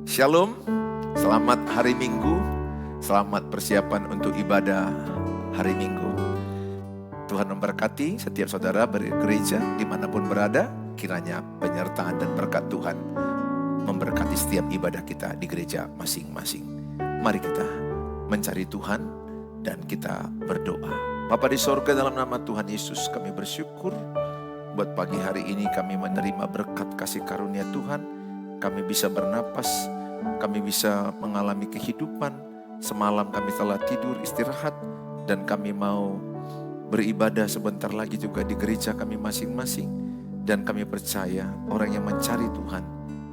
Shalom, selamat hari Minggu, selamat persiapan untuk ibadah hari Minggu. Tuhan memberkati setiap saudara bergereja dimanapun berada, kiranya penyertaan dan berkat Tuhan memberkati setiap ibadah kita di gereja masing-masing. Mari kita mencari Tuhan dan kita berdoa. Bapa di sorga, dalam nama Tuhan Yesus kami bersyukur buat pagi hari ini kami menerima berkat kasih karunia Tuhan. Kami bisa bernapas, kami bisa mengalami kehidupan. Semalam kami telah tidur istirahat dan kami mau beribadah sebentar lagi juga di gereja kami masing-masing. Dan kami percaya orang yang mencari Tuhan,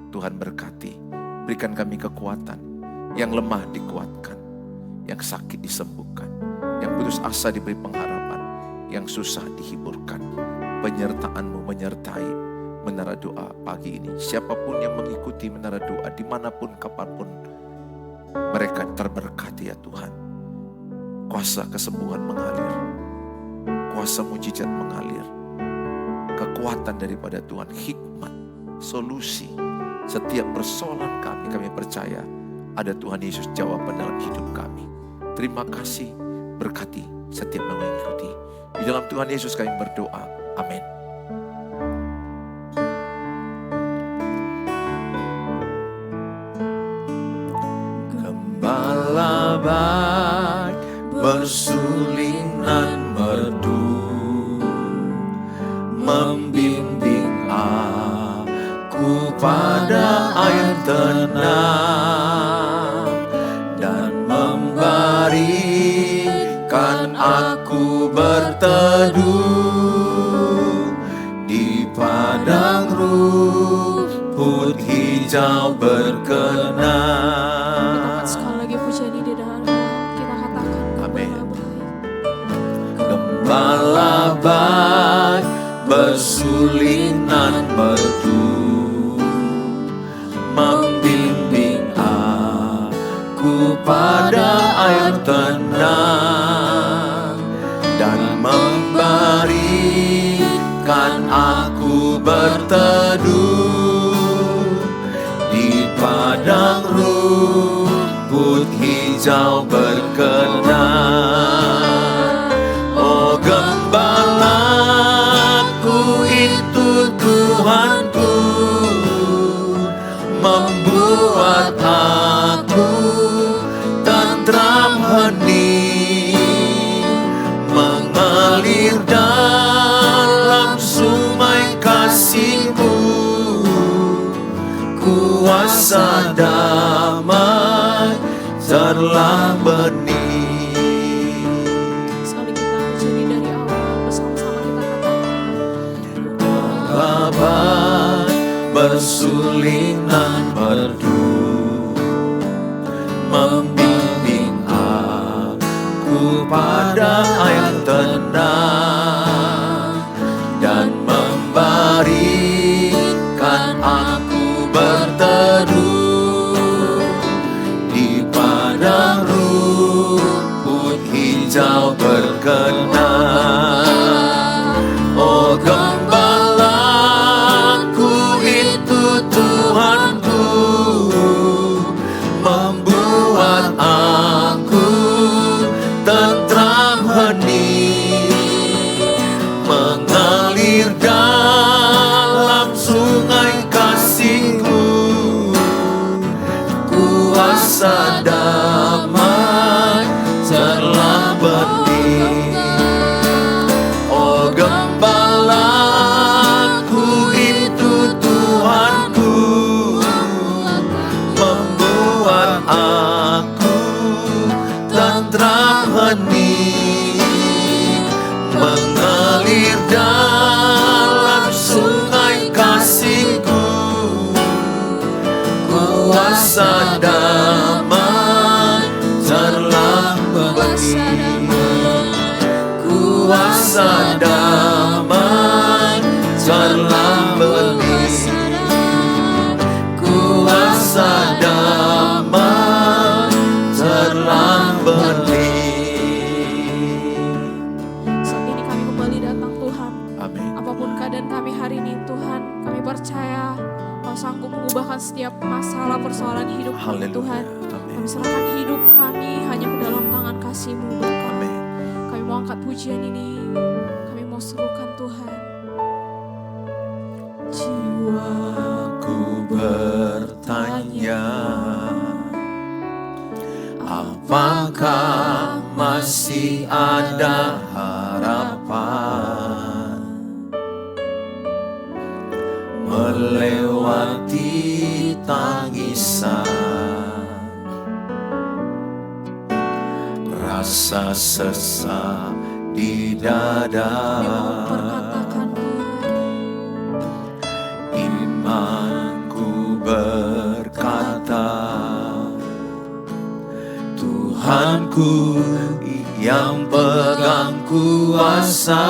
Tuhan berkati. Berikan kami kekuatan, yang lemah dikuatkan, yang sakit disembuhkan, yang putus asa diberi pengharapan, yang susah dihiburkan. Penyertaan-Mu menyertai menara doa pagi ini. Siapapun yang mengikuti menara doa dimanapun kapanpun, mereka terberkati ya Tuhan. Kuasa kesembuhan mengalir, kuasa mujizat mengalir, kekuatan daripada Tuhan, hikmat, solusi setiap persoalan kami percaya ada Tuhan Yesus jawaban dalam hidup kami. Terima kasih, berkati setiap yang mengikuti. Di dalam Tuhan Yesus kami berdoa, amin. Baik bersuling nan merdu, membimbing aku pada air tenang, dan memberikan aku berteduh di padang rumput hijau berkenan. Gembala baik bersuling nan merdu, membimbing aku pada air tenang, dan memberikan aku berteduh di padang rumput hijau berkenan. Gembalaku itu Tuhanku, membuat aku tentram hening, mengalir dalam sungai kasih-Mu, kuasa damai telah benih. Bersuling nan merdu, membimbing aku pada air tenang, dan memberikan aku berteduh di padang rumput hijau berkenan. Oh gembalaku itu Tuhanku, membuat aku tentram hening, mengalir dalam sungai kasih-Mu, kuasa damai telah benih. Oh gembalaku itu Tuhanku, membuat aku tentram hening, mengalir dalam sungai kasih-Ku, kuasa damai telah benih, kuasa damai telah benih, kuasa damai telah benih. Saat ini kami kembali datang Tuhan. Amin. Apapun keadaan kami hari ini Tuhan, kami percaya Kau sanggup mengubahkan setiap masalah persoalan hidup kami Haleluya. Tuhan. Amin. Kami serahkan hidup kami hanya ke dalam tangan kasih-Mu Bapa. Amin. Kami mau angkat pujian ini, kami mau serukan Tuhan. Jiwaku bertanya, apakah masih ada harapan melewati tangisan, rasa sesak di dada? Kami mau perkatakan Tuhan, imanku berkata, Tuhanku yang pegang kuasa,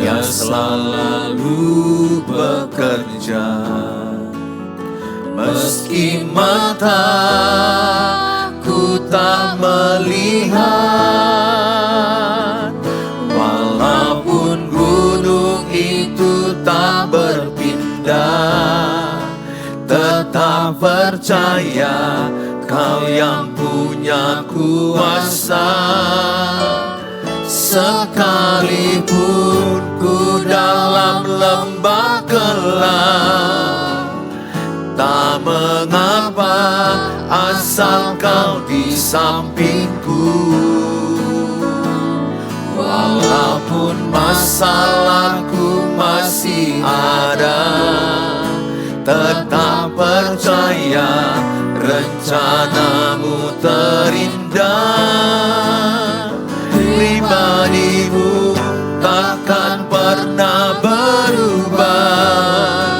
Dia selalu bekerja, meski mataku tak melihat, walaupun gunung itu tak berpindah, tetap percaya Kau yang punya kuasa. Sekalipun ku dalam lembah gelap, tak mengapa asal Kau di sampingku. Walaupun masalahku masih ada, tetap percaya rencana-Mu terindah. Pribadi-Mu takkan pernah berubah.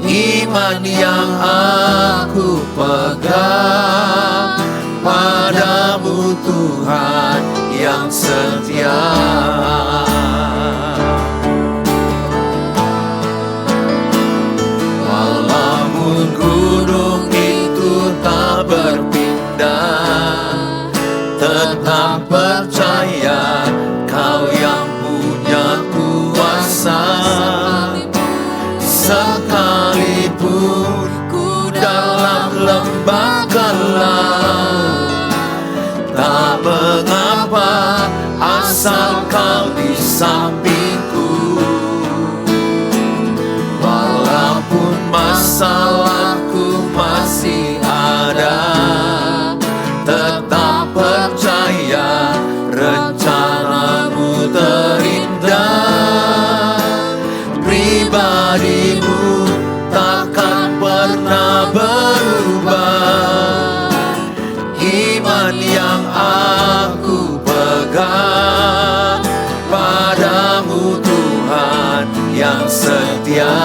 Iman yang aku pegang padamu Tuhan yang setia. Walaupun gunung itu tak berpindah, tetap percaya Kau yang punya kuasa. Sekalipun ku dalam lembah gelap, tak mengapa asal Kau di sampingku. Walaupun masalahku masih ada, tetap percaya rencana-Mu terindah. Pribadi-Mu takkan pernah berubah. Iman yang aku pegang padamu Tuhan yang setia.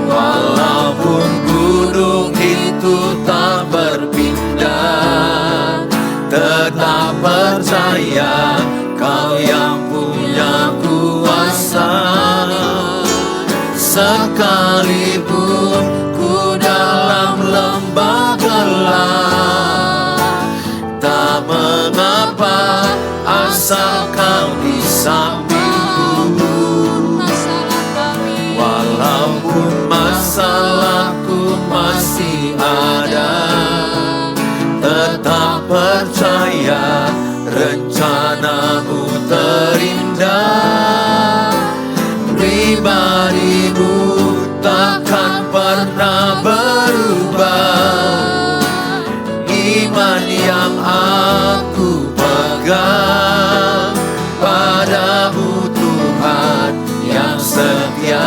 Walaupun gunung itu tak berpindah, tetap percaya Kau yang punya kuasa. Sekalipun ku dalam lembah gelap, tak mengapa asal Kau di sampingku. Walaupun masalahku masih ada, tetap percaya rencana-Mu terindah. Pribadi-Mu takkan pernah berubah. Iman yang aku pegang padamu Tuhan yang setia.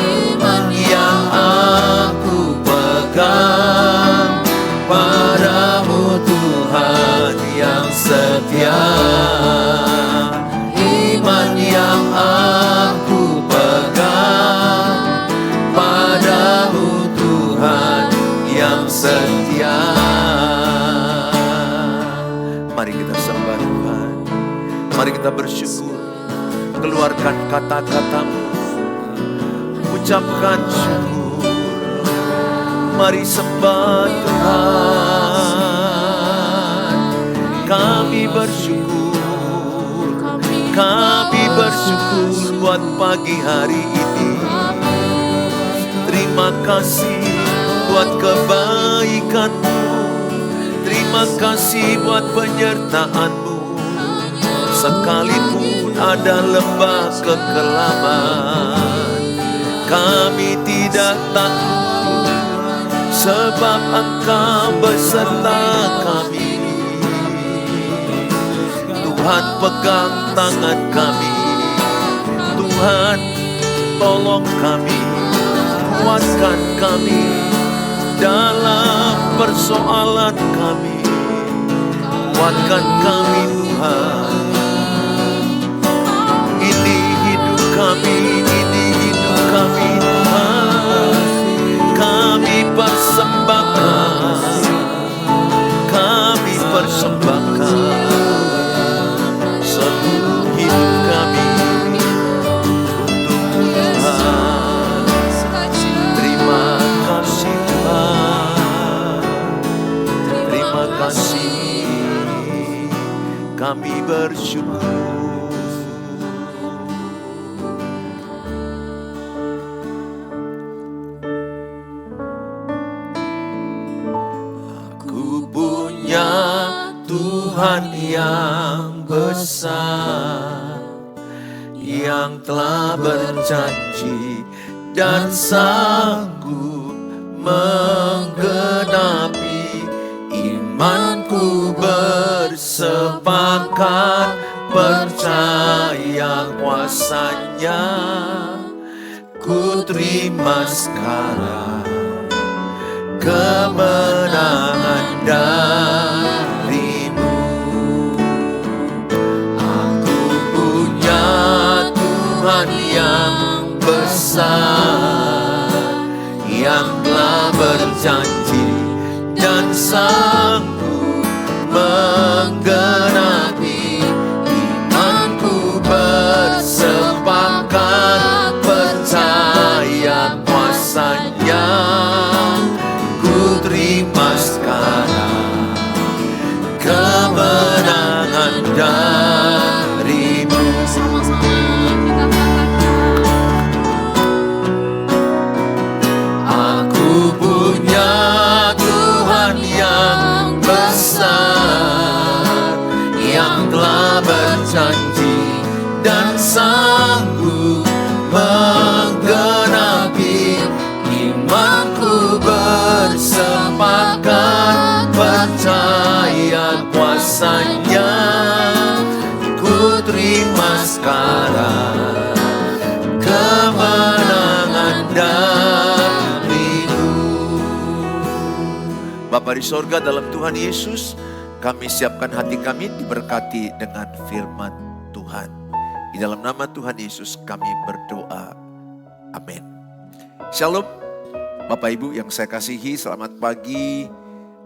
Iman yang aku pegang padamu Tuhan yang setia. Iman yang aku pegang padamu Tuhan yang setia. Mari kita sembah Tuhan. Mari kita bersyukur. Keluarkan kata-kata-Mu, ucapkan syukur. Mari sembah Tuhan. Kami bersyukur buat pagi hari ini. Terima kasih buat kebaikan-Mu. Terima kasih buat penyertaan-Mu. Sekalipun ada lembah kekelaman, kami tidak takut, sebab Engkau beserta kami. Tuhan pegang tangan kami, Tuhan tolong kami, kuatkan kami dalam persoalan kami. Kuatkan kami Tuhan. Ini hidup kami, ini hidup kami Tuhan. Kami persembahkan, kami persembahkan seluruh hidup kami untuk Tuhan. Terima kasih Tuhan, terima kasih, kami bersyukur. Tuhan yang besar, yang telah berjanji dan sanggup menggenapi. Imanku bersepakat percaya kuasa-Nya. Ku terima sekarang kemenangan dari-Mu. Aku punya Tuhan yang besar, yang telah berjanji dan sanggup menggenapi. Imanku bersepakat percaya kuasa-Nya. Ku terima sekarang kemenangan dari-Mu. Aku punya Tuhan yang besar, yang telah berjanji dan sanggup menggenapi. Imanku bersepakat percaya kuasa-Nya. Ku terima sekarang kemenangan dari-Mu. Bapa di sorga, dalam Tuhan Yesus, kami siapkan hati kami diberkati dengan firman Tuhan. Di dalam nama Tuhan Yesus kami berdoa. Amin. Shalom. Bapak Ibu yang saya kasihi, selamat pagi.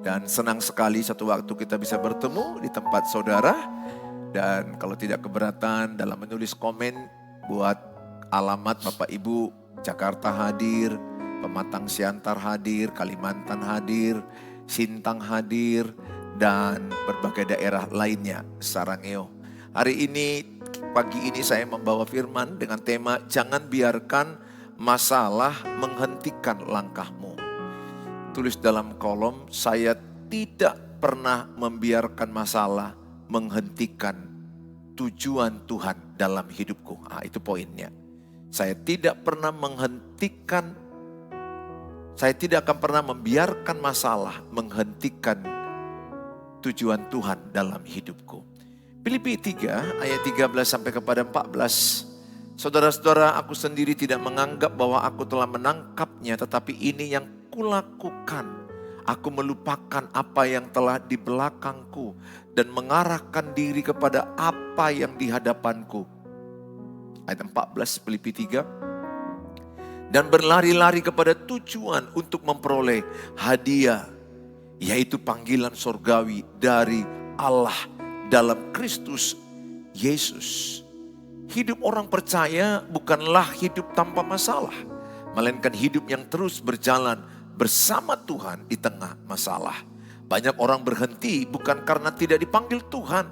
Dan senang sekali satu waktu kita bisa bertemu di tempat saudara. Dan kalau tidak keberatan dalam menulis komen buat alamat Bapak Ibu, Jakarta hadir, Pematang Siantar hadir, Kalimantan hadir, Sintang hadir, dan berbagai daerah lainnya, Sarangeo. Hari ini, pagi ini saya membawa firman dengan tema jangan biarkan masalah menghentikan langkahmu. Tulis dalam kolom, saya tidak pernah membiarkan masalah menghentikan tujuan Tuhan dalam hidupku. Itu poinnya. Saya tidak akan pernah membiarkan masalah menghentikan tujuan Tuhan dalam hidupku. Filipi 3 ayat 13 sampai kepada 14. Saudara-saudara, aku sendiri tidak menganggap bahwa aku telah menangkapnya, tetapi ini yang kulakukan. Aku melupakan apa yang telah di belakangku dan mengarahkan diri kepada apa yang di hadapanku. Ayat 14 Filipi 3. Dan berlari-lari kepada tujuan untuk memperoleh hadiah, yaitu panggilan sorgawi dari Allah dalam Kristus Yesus. Hidup orang percaya bukanlah hidup tanpa masalah, melainkan hidup yang terus berjalan bersama Tuhan di tengah masalah. Banyak orang berhenti bukan karena tidak dipanggil Tuhan,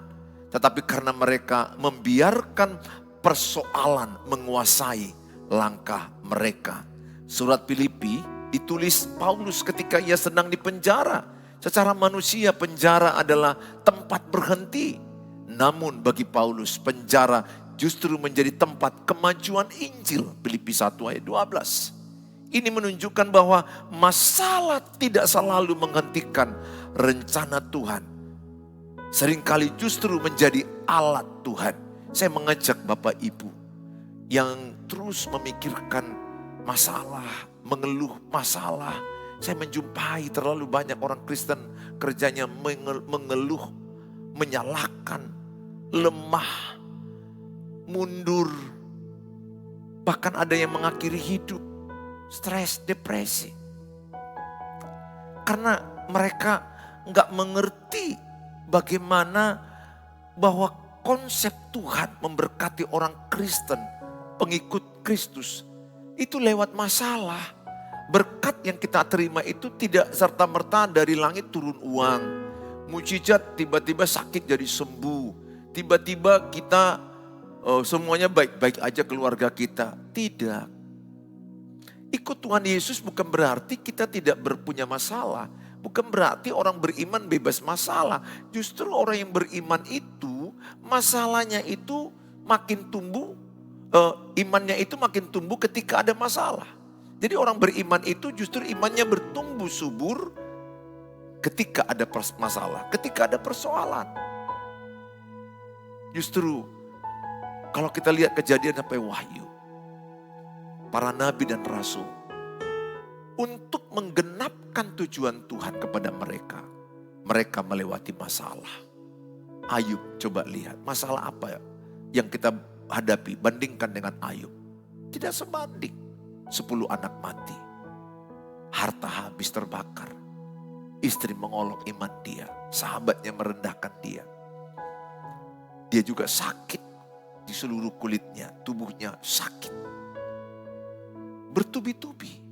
tetapi karena mereka membiarkan persoalan menguasai langkah mereka. Surat Filipi ditulis Paulus ketika ia sedang di penjara. Secara manusia penjara adalah tempat berhenti. Namun bagi Paulus penjara justru menjadi tempat kemajuan Injil. Filipi 1 ayat 12. Ini menunjukkan bahwa masalah tidak selalu menghentikan rencana Tuhan. Seringkali justru menjadi alat Tuhan. Saya mengajak Bapak Ibu yang terus memikirkan masalah, mengeluh masalah. Saya menjumpai terlalu banyak orang Kristen kerjanya mengeluh, menyalahkan, lemah, mundur. Bahkan ada yang mengakhiri hidup, stres, depresi. Karena mereka nggak mengerti bagaimana bahwa konsep Tuhan memberkati orang Kristen, pengikut Kristus, itu lewat masalah. Berkat yang kita terima itu tidak serta-merta dari langit turun uang. Mujizat tiba-tiba sakit jadi sembuh. Tiba-tiba kita semuanya baik-baik aja keluarga kita. Tidak. Ikut Tuhan Yesus bukan berarti kita tidak berpunya masalah. Bukan berarti orang beriman bebas masalah. Justru orang yang beriman itu masalahnya itu makin tumbuh. Imannya itu makin tumbuh ketika ada masalah. Jadi orang beriman itu justru imannya bertumbuh subur ketika ada masalah, ketika ada persoalan. Justru kalau kita lihat kejadian sampai Wahyu, para nabi dan rasul, untuk menggenapkan tujuan Tuhan kepada mereka, mereka melewati masalah. Ayub, coba lihat masalah apa yang kita hadapi, bandingkan dengan Ayub. Tidak sebanding. 10 anak mati, harta habis terbakar, istri mengolok iman dia, sahabatnya merendahkan dia. Dia juga sakit di seluruh kulitnya, tubuhnya sakit, bertubi-tubi.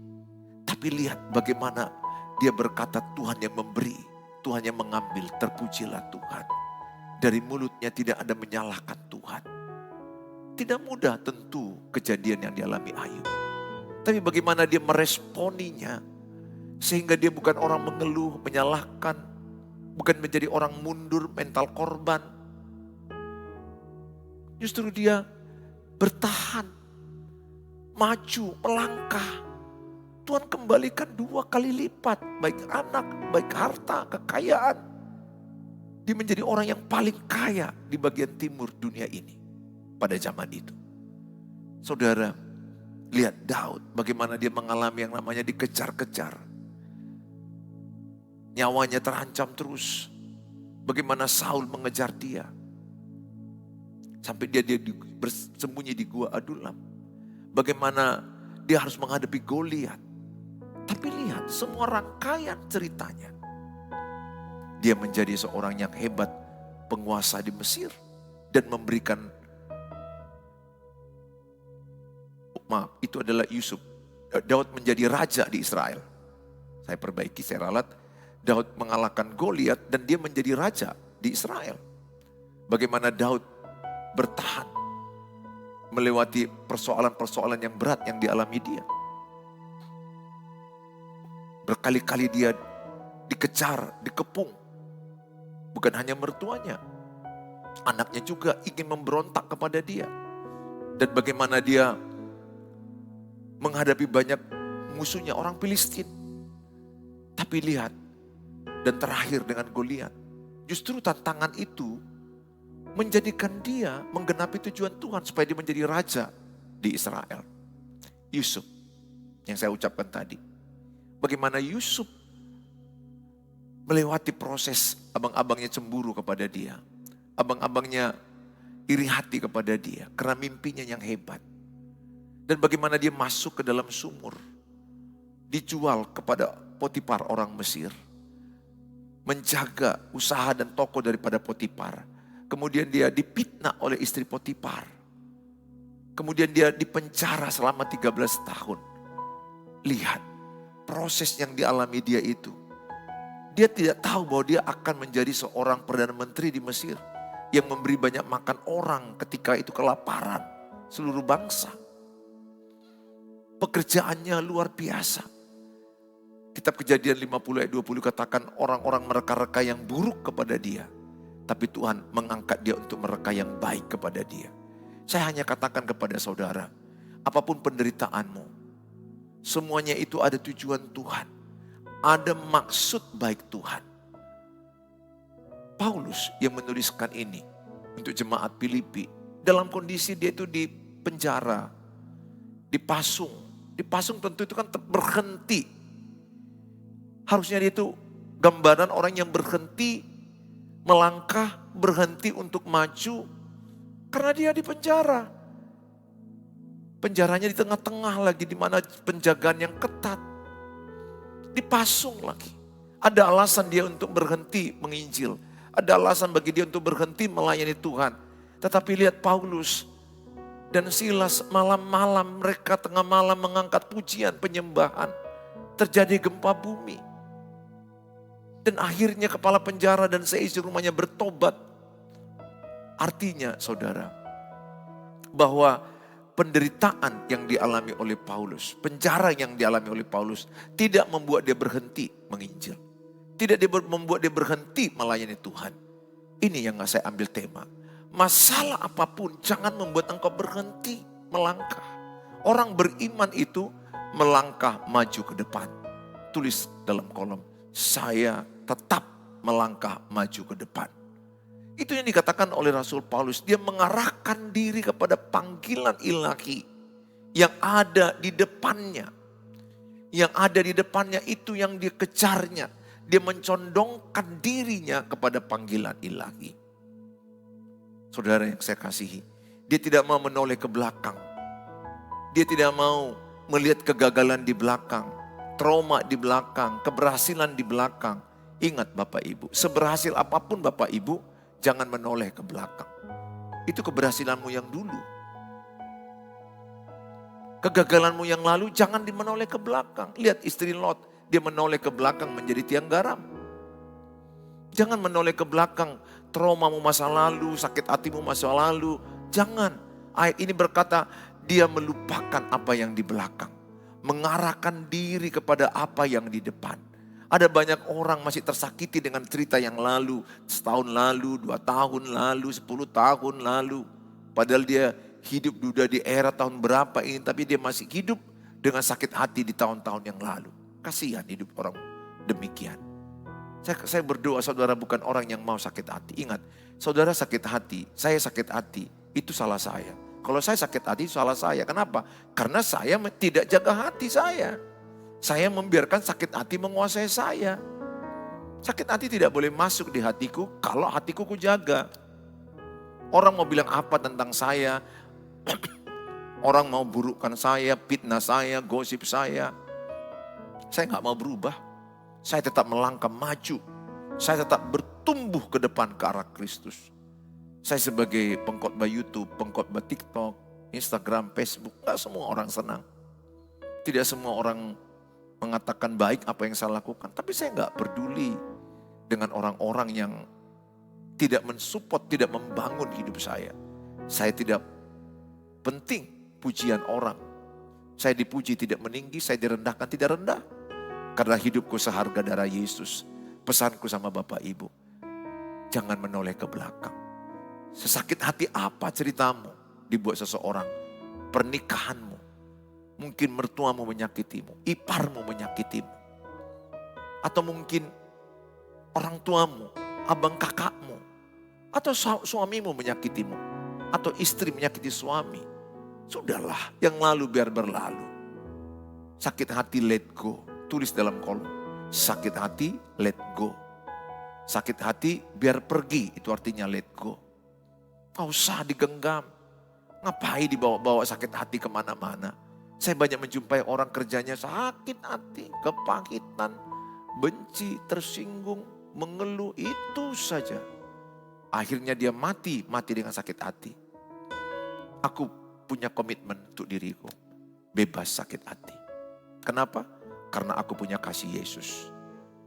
Tapi lihat bagaimana dia berkata, Tuhan yang memberi, Tuhan yang mengambil, terpujilah Tuhan. Dari mulutnya tidak ada menyalahkan Tuhan. Tidak mudah tentu kejadian yang dialami Ayub. Tapi bagaimana dia meresponinya, sehingga dia bukan orang mengeluh, menyalahkan, bukan menjadi orang mundur, mental korban. Justru dia bertahan, maju, melangkah. Tuhan kembalikan 2 kali lipat, baik anak, baik harta, kekayaan. Dia menjadi orang yang paling kaya di bagian timur dunia ini pada zaman itu. Saudara, lihat Daud, bagaimana dia mengalami yang namanya dikejar-kejar. Nyawanya terancam terus. Bagaimana Saul mengejar dia. Sampai dia bersembunyi di gua Adulam. Bagaimana dia harus menghadapi Goliat. Tapi lihat semua rangkaian ceritanya. Dia menjadi seorang yang hebat, penguasa di Mesir. Dan memberikan, maaf, itu adalah Yusuf. Daud menjadi raja di Israel. Saya perbaiki, saya ralat. Daud mengalahkan Goliat dan dia menjadi raja di Israel. Bagaimana Daud bertahan melewati persoalan-persoalan yang berat yang dialami dia. Berkali-kali dia dikejar, dikepung. Bukan hanya mertuanya, anaknya juga ingin memberontak kepada dia. Dan bagaimana dia menghadapi banyak musuhnya, orang Filistin. Tapi lihat, dan terakhir dengan Goliat. Justru tantangan itu menjadikan dia menggenapi tujuan Tuhan supaya dia menjadi raja di Israel. Yusuf, yang saya ucapkan tadi. Bagaimana Yusuf melewati proses abang-abangnya cemburu kepada dia. Abang-abangnya iri hati kepada dia karena mimpinya yang hebat. Dan bagaimana dia masuk ke dalam sumur. Dijual kepada Potifar orang Mesir. Menjaga usaha dan toko daripada Potifar. Kemudian dia dipitnah oleh istri Potifar. Kemudian dia dipenjara selama 13 tahun. Lihat proses yang dialami dia itu. Dia tidak tahu bahwa dia akan menjadi seorang Perdana Menteri di Mesir. Yang memberi banyak makan orang ketika itu kelaparan. seluruh bangsa. Pekerjaannya luar biasa. Kitab Kejadian 50 ayat 20 katakan orang-orang mereka-reka yang buruk kepada dia. Tapi Tuhan mengangkat dia untuk mereka yang baik kepada dia. Saya hanya katakan kepada saudara, apapun penderitaanmu, semuanya itu ada tujuan Tuhan. Ada maksud baik Tuhan. Paulus yang menuliskan ini untuk jemaat Filipi. Dalam kondisi dia itu di penjara, dipasung. Dipasung tentu itu kan berhenti. Harusnya dia itu gambaran orang yang berhenti melangkah, berhenti untuk maju. Karena dia di penjara. Penjaranya di tengah-tengah lagi, di mana penjagaan yang ketat. Dipasung lagi. Ada alasan dia untuk berhenti menginjil. Ada alasan bagi dia untuk berhenti melayani Tuhan. Tetapi lihat Paulus dan Silas malam-malam, mereka tengah malam mengangkat pujian penyembahan. Terjadi gempa bumi. Dan akhirnya kepala penjara dan seisi rumahnya bertobat. Artinya saudara, bahwa penderitaan yang dialami oleh Paulus, penjara yang dialami oleh Paulus, tidak membuat dia berhenti menginjil. Tidak membuat dia berhenti melayani Tuhan. Ini yang saya ambil tema. Masalah apapun jangan membuat engkau berhenti melangkah. Orang beriman itu melangkah maju ke depan. Tulis dalam kolom, saya tetap melangkah maju ke depan. Itu yang dikatakan oleh Rasul Paulus. Dia mengarahkan diri kepada panggilan ilahi yang ada di depannya. Yang ada di depannya itu yang dia kejarnya. Dia mencondongkan dirinya kepada panggilan ilahi. Saudara yang saya kasihi, dia tidak mau menoleh ke belakang. Dia tidak mau melihat kegagalan di belakang, trauma di belakang, keberhasilan di belakang. Ingat Bapak Ibu, seberhasil apapun Bapak Ibu, jangan menoleh ke belakang. Itu keberhasilanmu yang dulu. Kegagalanmu yang lalu jangan menoleh ke belakang. Lihat istri Lot, dia menoleh ke belakang menjadi tiang garam. Jangan menoleh ke belakang, traumamu masa lalu, sakit hatimu masa lalu. Jangan. Ayat ini berkata, dia melupakan apa yang di belakang. Mengarahkan diri kepada apa yang di depan. Ada banyak orang masih tersakiti dengan cerita yang lalu. Setahun lalu, 2 tahun lalu, 10 tahun lalu. Padahal dia hidup sudah di era tahun berapa ini. Tapi dia masih hidup dengan sakit hati di tahun-tahun yang lalu. Kasihan hidup orang demikian. Saya berdoa saudara bukan orang yang mau sakit hati. Ingat, saudara sakit hati, saya sakit hati, itu salah saya. Kalau saya sakit hati, salah saya. Kenapa? Karena saya tidak jaga hati saya. Saya membiarkan sakit hati menguasai saya. Sakit hati tidak boleh masuk di hatiku kalau hatiku ku jaga. Orang mau bilang apa tentang saya, orang mau burukkan saya, fitnah saya, gosip saya nggak mau berubah. Saya tetap melangkah maju. Saya tetap bertumbuh ke depan ke arah Kristus. Saya sebagai pengkhotbah YouTube, pengkhotbah TikTok, Instagram, Facebook, nggak semua orang senang. Tidak semua orang mengatakan baik apa yang saya lakukan. Tapi saya nggak peduli dengan orang-orang yang tidak mensupport, tidak membangun hidup saya. Saya tidak penting pujian orang. Saya dipuji tidak meninggi, saya direndahkan tidak rendah. Karena hidupku seharga darah Yesus. Pesanku sama Bapak Ibu, jangan menoleh ke belakang. Sesakit hati apa ceritamu dibuat seseorang? Pernikahanmu. Mungkin mertuamu menyakitimu, iparmu menyakitimu. Atau mungkin orang tuamu, abang kakakmu. Atau suamimu menyakitimu. Atau istri menyakiti suami. Sudahlah, yang lalu biar berlalu. Sakit hati let go. Tulis dalam kolom. Sakit hati, let go. Sakit hati, biar pergi. Itu artinya let go. Gak usah digenggam. Ngapain dibawa-bawa sakit hati kemana-mana. Saya banyak menjumpai orang kerjanya sakit hati, kepahitan, benci, tersinggung, mengeluh. Itu saja. Akhirnya dia mati dengan sakit hati. Aku punya komitmen untuk diriku. Bebas sakit hati. Kenapa? Karena aku punya kasih Yesus.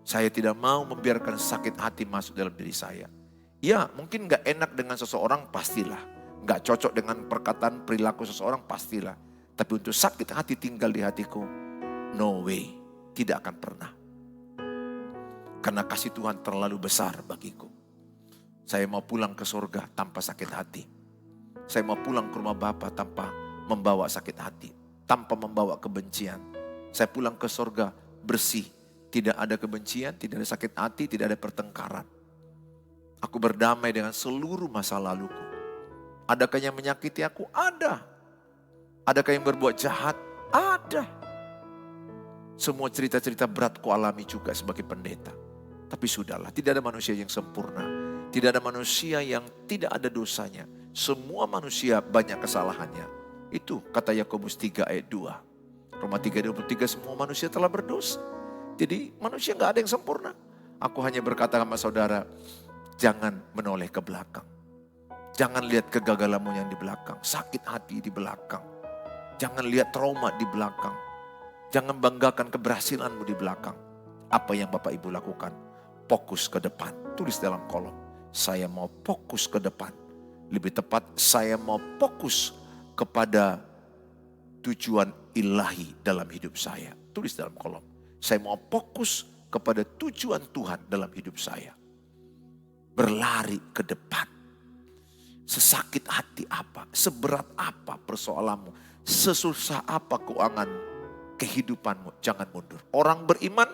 Saya tidak mau membiarkan sakit hati masuk dalam diri saya. Ya mungkin gak enak dengan seseorang pastilah. Nggak cocok dengan perkataan perilaku seseorang pastilah. Tapi untuk sakit hati tinggal di hatiku, no way, tidak akan pernah. Karena kasih Tuhan terlalu besar bagiku. Saya mau pulang ke surga tanpa sakit hati. Saya mau pulang ke rumah Bapa tanpa membawa sakit hati. Tanpa membawa kebencian. Saya pulang ke surga bersih. Tidak ada kebencian, tidak ada sakit hati, tidak ada pertengkaran. Aku berdamai dengan seluruh masa laluku. Adakah yang menyakiti aku? Ada. Adakah yang berbuat jahat? Ada. Semua cerita-cerita berat ku alami juga sebagai pendeta. Tapi sudahlah, tidak ada manusia yang sempurna. Tidak ada manusia yang tidak ada dosanya. Semua manusia banyak kesalahannya. Itu kata Yakobus 3 ayat 2. Roma 3:23, semua manusia telah berdosa. Jadi manusia gak ada yang sempurna. Aku hanya berkata sama saudara, jangan menoleh ke belakang. Jangan lihat kegagalanmu yang di belakang. Sakit hati di belakang. Jangan lihat trauma di belakang. Jangan banggakan keberhasilanmu di belakang. Apa yang Bapak Ibu lakukan? Fokus ke depan. Tulis dalam kolom. Saya mau fokus ke depan. Lebih tepat, saya mau fokus kepada tujuan ilahi dalam hidup saya. Tulis dalam kolom. Saya mau fokus kepada tujuan Tuhan dalam hidup saya. Berlari ke depan. Sesakit hati apa, seberat apa persoalanmu, sesusah apa keuangan kehidupanmu, jangan mundur. Orang beriman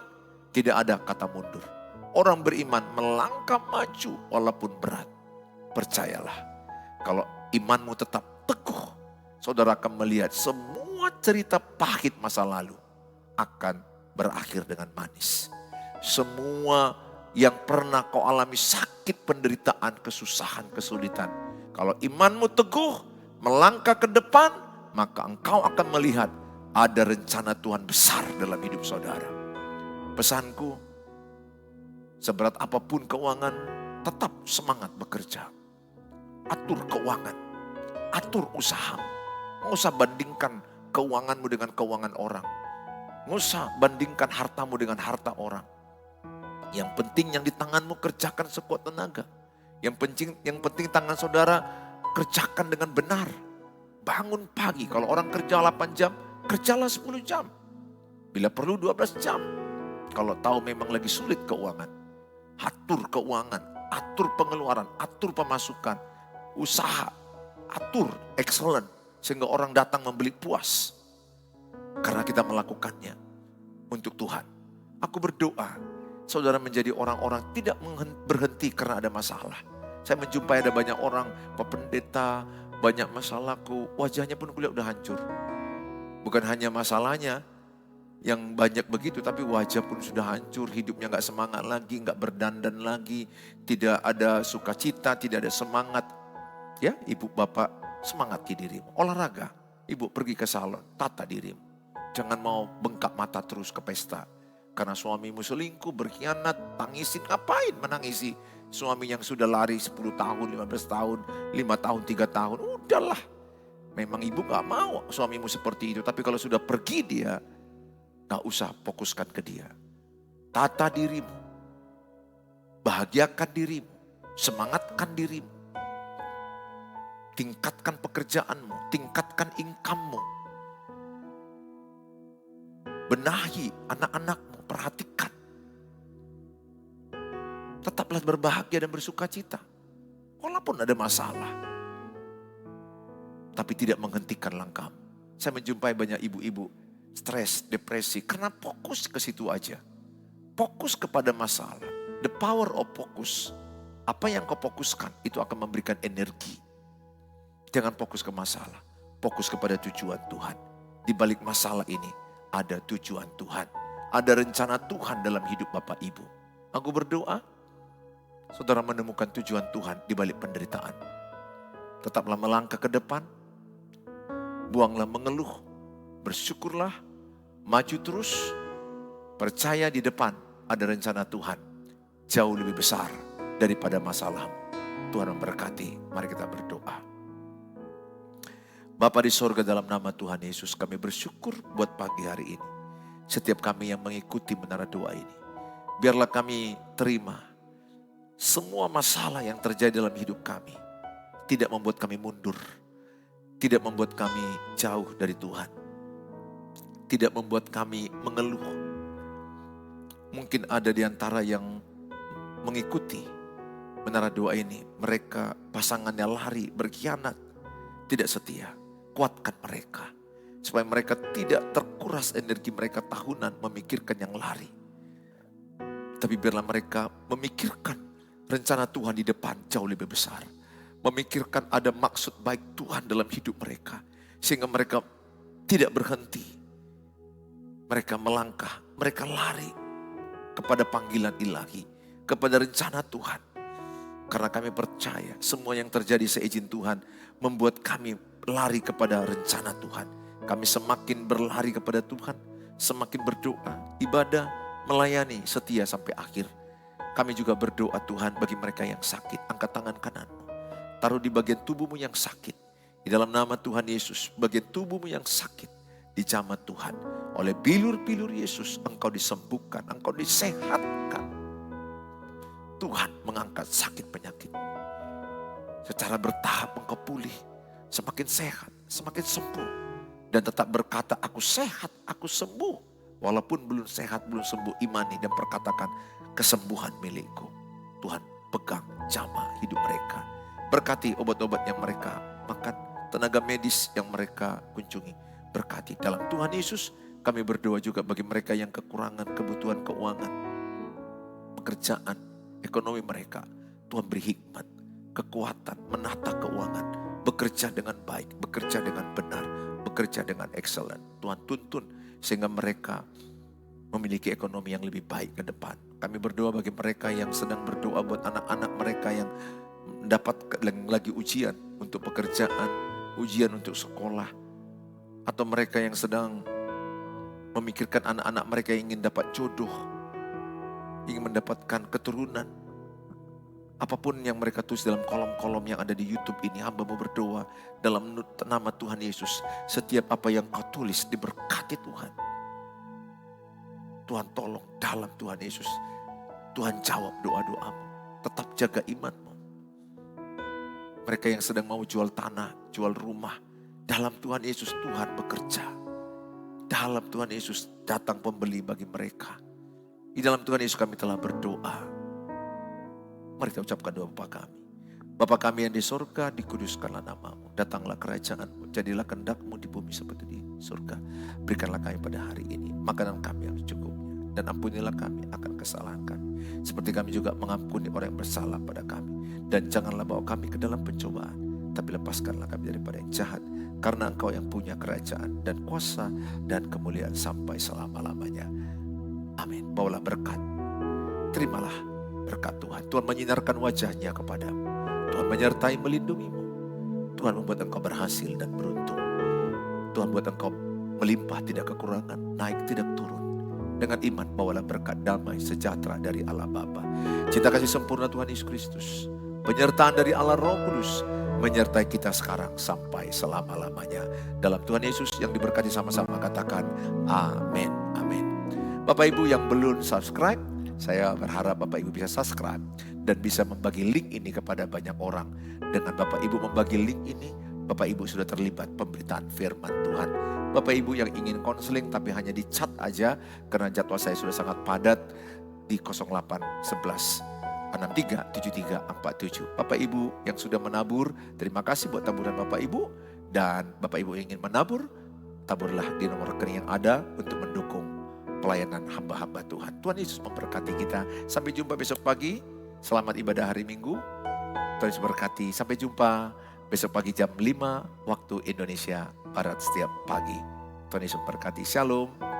tidak ada kata mundur. Orang beriman melangkah maju walaupun berat. Percayalah, kalau imanmu tetap teguh, saudara akan melihat semua cerita pahit masa lalu akan berakhir dengan manis. Semua yang pernah kau alami sakit, penderitaan, kesusahan, kesulitan. Kalau imanmu teguh, melangkah ke depan, maka engkau akan melihat ada rencana Tuhan besar dalam hidup saudara. Pesanku, seberat apapun keuangan, tetap semangat bekerja. Atur keuangan, atur usaha. Nggak usah bandingkan keuanganmu dengan keuangan orang. Nggak usah bandingkan hartamu dengan harta orang. Yang penting yang di tanganmu kerjakan sekuat tenaga. Yang penting tangan saudara kerjakan dengan benar. Bangun pagi, kalau orang kerja 8 jam, kerjalah 10 jam. Bila perlu 12 jam. Kalau tahu memang lagi sulit keuangan. Atur keuangan, atur pengeluaran, atur pemasukan, usaha, atur excellent. Sehingga orang datang membeli puas. Karena kita melakukannya untuk Tuhan. Aku berdoa, saudara menjadi orang-orang tidak berhenti karena ada masalah. Saya menjumpai ada banyak orang, Pak Pendeta, banyak masalahku, wajahnya pun kulihat udah hancur. Bukan hanya masalahnya yang banyak begitu, tapi wajah pun sudah hancur, hidupnya gak semangat lagi, gak berdandan lagi, tidak ada sukacita, tidak ada semangat. Ya, ibu bapak semangati dirimu, olahraga, ibu pergi ke salon, tata dirimu. Jangan mau bengkak mata terus ke pesta. Karena suamimu selingkuh, berkhianat, tangisin, ngapain menangisi suami yang sudah lari 10 tahun, 15 tahun, 5 tahun, 3 tahun. Udahlah, memang ibu gak mau suamimu seperti itu. Tapi kalau sudah pergi dia, gak usah fokuskan ke dia. Tata dirimu, bahagiakan dirimu, semangatkan dirimu. Tingkatkan pekerjaanmu, tingkatkan income-mu. Benahi anak-anakmu, perhatikan. Tetaplah berbahagia dan bersuka cita. Walaupun ada masalah. Tapi tidak menghentikan langkahmu. Saya menjumpai banyak ibu-ibu stres, depresi. Karena fokus ke situ aja. Fokus kepada masalah. The power of focus. Apa yang kau fokuskan itu akan memberikan energi. Jangan fokus ke masalah. Fokus kepada tujuan Tuhan. Di balik masalah ini ada tujuan Tuhan. Ada rencana Tuhan dalam hidup Bapak Ibu. Aku berdoa, saudara menemukan tujuan Tuhan di balik penderitaan. Tetaplah melangkah ke depan. Buanglah mengeluh. Bersyukurlah. Maju terus. Percaya di depan ada rencana Tuhan. Jauh lebih besar daripada masalahmu. Tuhan memberkati. Mari kita berdoa. Bapa di sorga, dalam nama Tuhan Yesus kami bersyukur buat pagi hari ini. Setiap kami yang mengikuti menara doa ini. Biarlah kami terima semua masalah yang terjadi dalam hidup kami. tidak membuat kami mundur, tidak membuat kami jauh dari Tuhan, tidak membuat kami mengeluh. Mungkin ada di antara yang mengikuti menara doa ini, mereka pasangannya lari, berkhianat, tidak setia. Kuatkan mereka, supaya mereka tidak terkuras energi mereka tahunan memikirkan yang lari. Tapi biarlah mereka memikirkan rencana Tuhan di depan jauh lebih besar. Memikirkan ada maksud baik Tuhan dalam hidup mereka. Sehingga mereka tidak berhenti. Mereka melangkah, mereka lari kepada panggilan ilahi, kepada rencana Tuhan. Karena kami percaya semua yang terjadi seizin Tuhan membuat kami lari kepada rencana Tuhan. Kami semakin berlari kepada Tuhan, semakin berdoa, ibadah, melayani, setia sampai akhir. Kami juga berdoa Tuhan bagi mereka yang sakit. Angkat tangan kananmu, taruh di bagian tubuhmu yang sakit. Di dalam nama Tuhan Yesus, bagian tubuhmu yang sakit dijamah Tuhan. Oleh bilur-bilur Yesus engkau disembuhkan, engkau disehatkan. Tuhan mengangkat sakit penyakit. Secara bertahap engkau pulih, semakin sehat, semakin sembuh. Dan tetap berkata, aku sehat, aku sembuh. Walaupun belum sehat, belum sembuh, imani dan perkatakan kesembuhan milikku. Tuhan pegang jamah hidup mereka. Berkati obat-obat yang mereka makan, tenaga medis yang mereka kunjungi. Berkati dalam Tuhan Yesus, kami berdoa juga bagi mereka yang kekurangan kebutuhan keuangan, pekerjaan, ekonomi mereka. Tuhan beri hikmat, kekuatan, menata keuangan, bekerja dengan baik, bekerja dengan benar, bekerja dengan excellent. Tuhan tuntun sehingga mereka memiliki ekonomi yang lebih baik ke depan. Kami berdoa bagi mereka yang sedang berdoa buat anak-anak mereka yang mendapat lagi ujian untuk pekerjaan, ujian untuk sekolah. Atau mereka yang sedang memikirkan anak-anak mereka yang ingin dapat jodoh, ingin mendapatkan keturunan. Apapun yang mereka tulis dalam kolom-kolom yang ada di YouTube ini, hamba mau berdoa dalam nama Tuhan Yesus. Setiap apa yang kau tulis diberkati Tuhan. Tuhan tolong dalam Tuhan Yesus. Tuhan jawab doa-doamu. Tetap jaga imanmu. Mereka yang sedang mau jual tanah, jual rumah. Dalam Tuhan Yesus Tuhan bekerja. Dalam Tuhan Yesus datang pembeli bagi mereka. Di dalam Tuhan Yesus kami telah berdoa. Mari kita ucapkan doa Bapa kami. Bapa kami yang di surga, dikuduskanlah namamu. Datanglah kerajaanmu, jadilah kehendak-Mu di bumi seperti di surga. Berikanlah kami pada hari ini makanan kami yang secukupnya. Dan ampunilah kami akan kesalahan kami. Seperti kami juga mengampuni orang yang bersalah pada kami. Dan janganlah bawa kami ke dalam pencobaan. Tapi lepaskanlah kami daripada yang jahat. Karena Engkau yang punya kerajaan dan kuasa dan kemuliaan sampai selama-lamanya. Amin. Bawalah berkat. Terimalah berkat Tuhan. Tuhan menyinarkan wajahnya kepadamu. Tuhan menyertai melindungimu. Tuhan membuat engkau berhasil dan beruntung. Tuhan buat engkau melimpah tidak kekurangan, naik tidak turun. Dengan iman bawalah berkat damai sejahtera dari Allah Bapa. Cinta kasih sempurna Tuhan Yesus Kristus. Penyertaan dari Allah Roh Kudus menyertai kita sekarang sampai selama-lamanya. Dalam Tuhan Yesus yang diberkati sama-sama katakan amin. Amin. Bapak Ibu yang belum subscribe, saya berharap Bapak Ibu bisa subscribe dan bisa membagi link ini kepada banyak orang. Dengan Bapak Ibu membagi link ini, Bapak Ibu sudah terlibat pemberitaan firman Tuhan. Bapak Ibu yang ingin konseling tapi hanya di chat aja karena jadwal saya sudah sangat padat di 0811 63 73 47. Bapak Ibu yang sudah menabur, terima kasih buat taburan Bapak Ibu. Dan Bapak Ibu yang ingin menabur, taburlah di nomor rekening yang ada untuk mendukung pelayanan hamba-hamba Tuhan. Tuhan Yesus memberkati kita. Sampai jumpa besok pagi. Selamat ibadah hari Minggu. Tuhan Yesus berkati. Sampai jumpa besok pagi jam 5 waktu Indonesia Barat setiap pagi. Tuhan Yesus memberkati. Shalom.